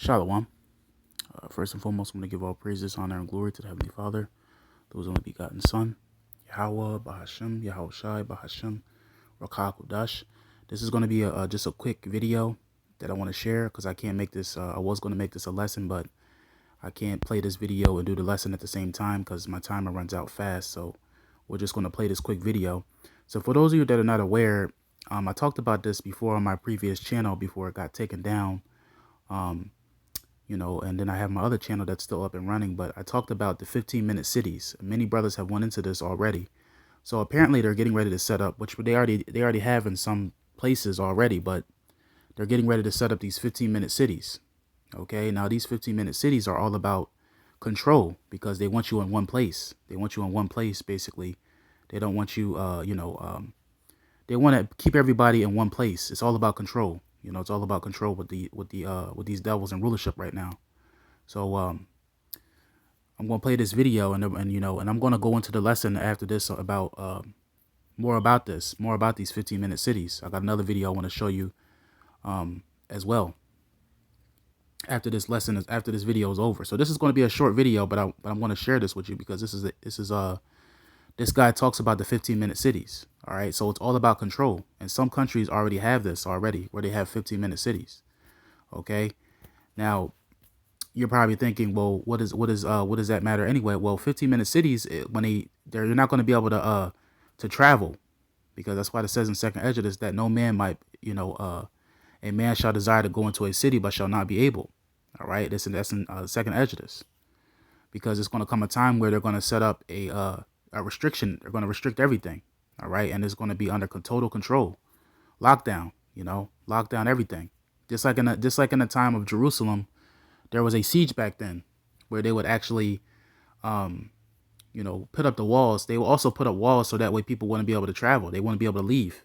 Shalom. First and foremost, I'm going to give all praises, honor, and glory to the Heavenly Father, whose only begotten Son, Yahweh, Bahashem, Yahweh Shai, Bahashem, Rakah Kudash. This is going to be just a quick video that I want to share because I can't make this, I was going to make this a lesson, but I can't play this video and do the lesson at the same time because my timer runs out fast. So we're just going to play this quick video. So for those of you that are not aware, I talked about this before on my previous channel before it got taken down. And then I have my other channel that's still up and running, but I talked about the 15-minute cities. Many brothers have went into this already. So apparently they're getting ready to set up, which they already have in some places already, but they're getting ready to set up these 15-minute cities. Okay, now these 15-minute cities are all about control because they want you in one place. They want you in one place, basically. They don't want you, they want to keep everybody in one place. It's all about control. It's all about control with these devils in rulership right now. So I'm gonna play this video and I'm gonna go into the lesson after this about more about these 15-minute cities. I got another video I want to show you as well after this video is over. So this is going to be a short video, but I'm going to share this with you because this guy talks about the 15-minute cities. All right, so it's all about control, and some countries already have this already, where they have 15-minute cities. Okay, now you're probably thinking, well, what does that matter anyway? Well, 15-minute cities, you're not going to be able to travel, because that's why it says in Second Exodus that no man might, a man shall desire to go into a city, but shall not be able. All right, that's in Second Exodus, because it's going to come a time where they're going to set up a restriction. They're going to restrict everything. All right, and it's going to be under total control, lockdown. Lockdown everything. Just like in the time of Jerusalem, there was a siege back then, where they would actually, put up the walls. They will also put up walls so that way people wouldn't be able to travel. They wouldn't be able to leave.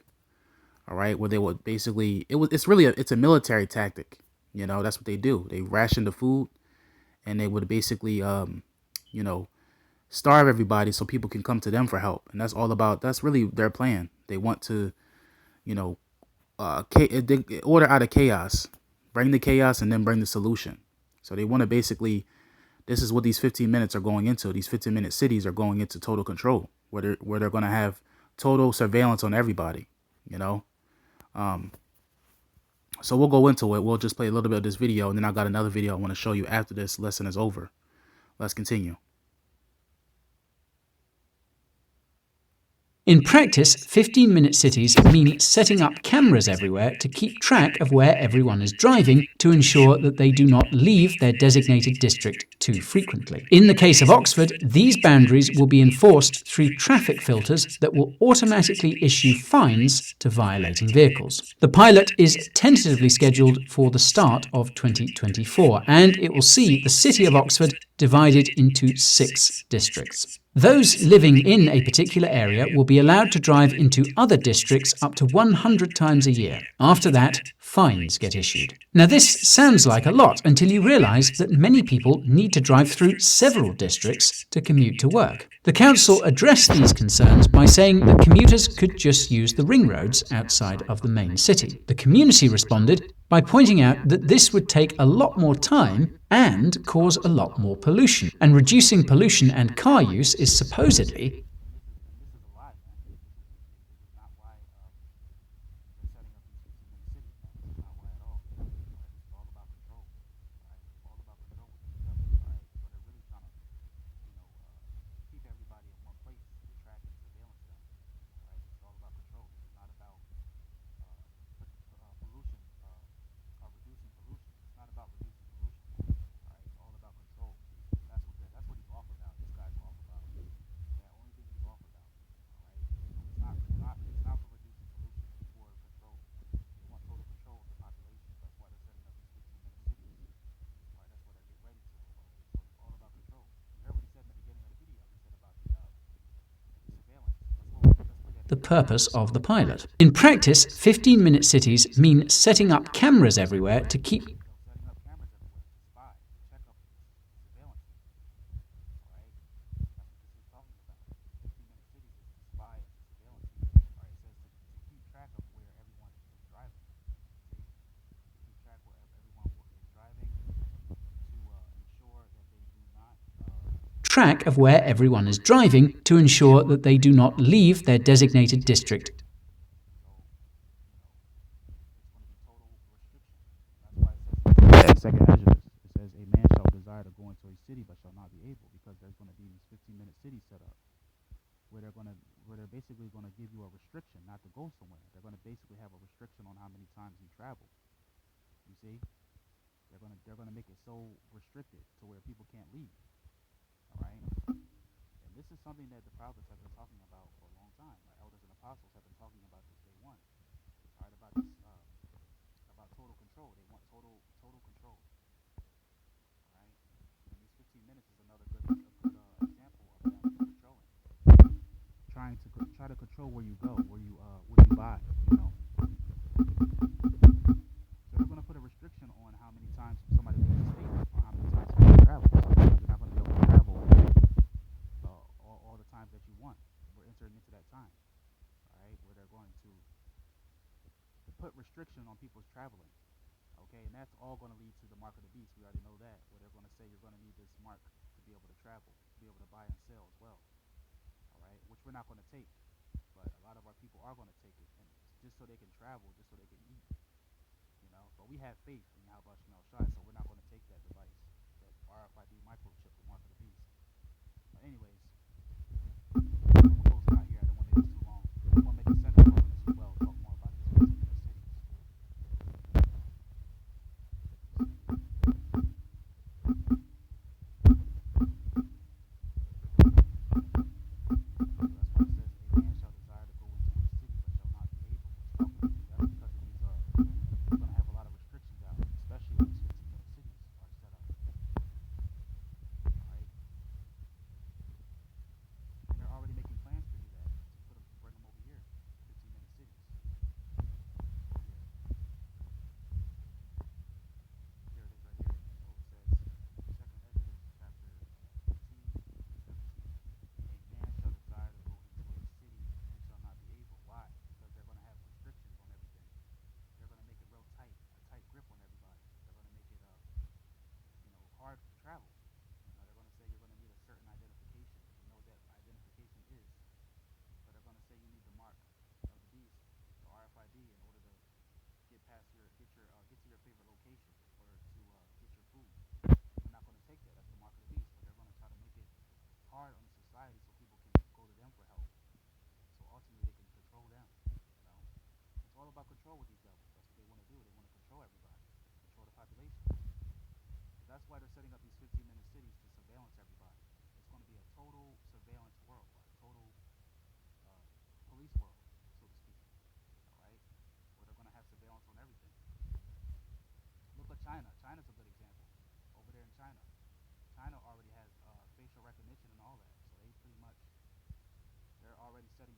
All right, where they would basically, it's a military tactic. That's what they do. They ration the food, and they would basically, starve everybody so people can come to them for help. And that's really their plan. They want to, order out of chaos, bring the chaos, and then bring the solution. So they want to basically, this is what these 15 minutes are going into. These 15-minute cities are going into total control, where they're going to have total surveillance on everybody, So we'll go into it. We'll just play a little bit of this video, and then I got another video I want to show you after this lesson is over. Let's continue. In practice, 15-minute cities mean setting up cameras everywhere to keep track of where everyone is driving to ensure that they do not leave their designated district too frequently. In the case of Oxford, these boundaries will be enforced through traffic filters that will automatically issue fines to violating vehicles. The pilot is tentatively scheduled for the start of 2024, and it will see the city of Oxford divided into 6 districts. Those living in a particular area will be allowed to drive into other districts up to 100 times a year. After that, fines get issued. Now this sounds like a lot until you realise that many people need to drive through several districts to commute to work. The council addressed these concerns by saying that commuters could just use the ring roads outside of the main city. The community responded by pointing out that this would take a lot more time and cause a lot more pollution. And reducing pollution and car use is supposedly the purpose of the pilot. In practice, 15-minute cities mean setting up cameras everywhere to keep track of where everyone is driving to ensure that they do not leave their designated district. In second Exodus, it says, "A man shall desire to go into a city, but shall not be able," because there's going to be these 15-minute cities set up where they're basically going to give you a restriction not to go somewhere. They're going to basically have a restriction on how many times you travel. You see, they're gonna make it so restricted to where people can't leave. All right, and this is something that the prophets have been talking about for a long time. Our elders and apostles have been talking about this day one. All right, about this about total control. They want total control. All right, and these 15 minutes is another good example of them controlling, try to control where you go, what you buy. So they're going to put a restriction on how many times somebody leaves the state or how many times somebody travels. You're not going to be able to travel all the times that you want. We're entering into that time, all right, where they're going to put restriction on people's traveling. Okay, and that's all going to lead to the mark of the beast. We already know that, where they're going to say you're going to need this mark to be able to travel, to be able to buy and sell as well. All right, which we're not going to take, but a lot of our people are going to take it, and just so they can travel, just so they can eat. But we have faith in Yahweh Shemel Shai, so we're not going to take that device, that RFID microchip, the mark of the beast. But anyways, I'm close it out here. I don't want to make this too long. I want to make a second part on this as well, talk more about these 15-minute cities. Hard to travel. They're going to say you're going to need a certain identification. We know what that identification is, but they're going to say you need the mark of the beast, the RFID, in order to get to your favorite location or to get your food. We're not going to take that. That's the mark of the beast. But they're going to try to make it hard on the society so people can go to them for help. So ultimately they can control them. It's all about control with these devils. That's what they want to do. They want to control everybody, control the population. That's why they're setting up these 15-minute cities to surveillance everybody. It's going to be a total surveillance world, a total police world, so to speak. All right, where they're going to have surveillance on everything. Look at China. China's a good example. Over there in China, China already has facial recognition and all that. So they're already setting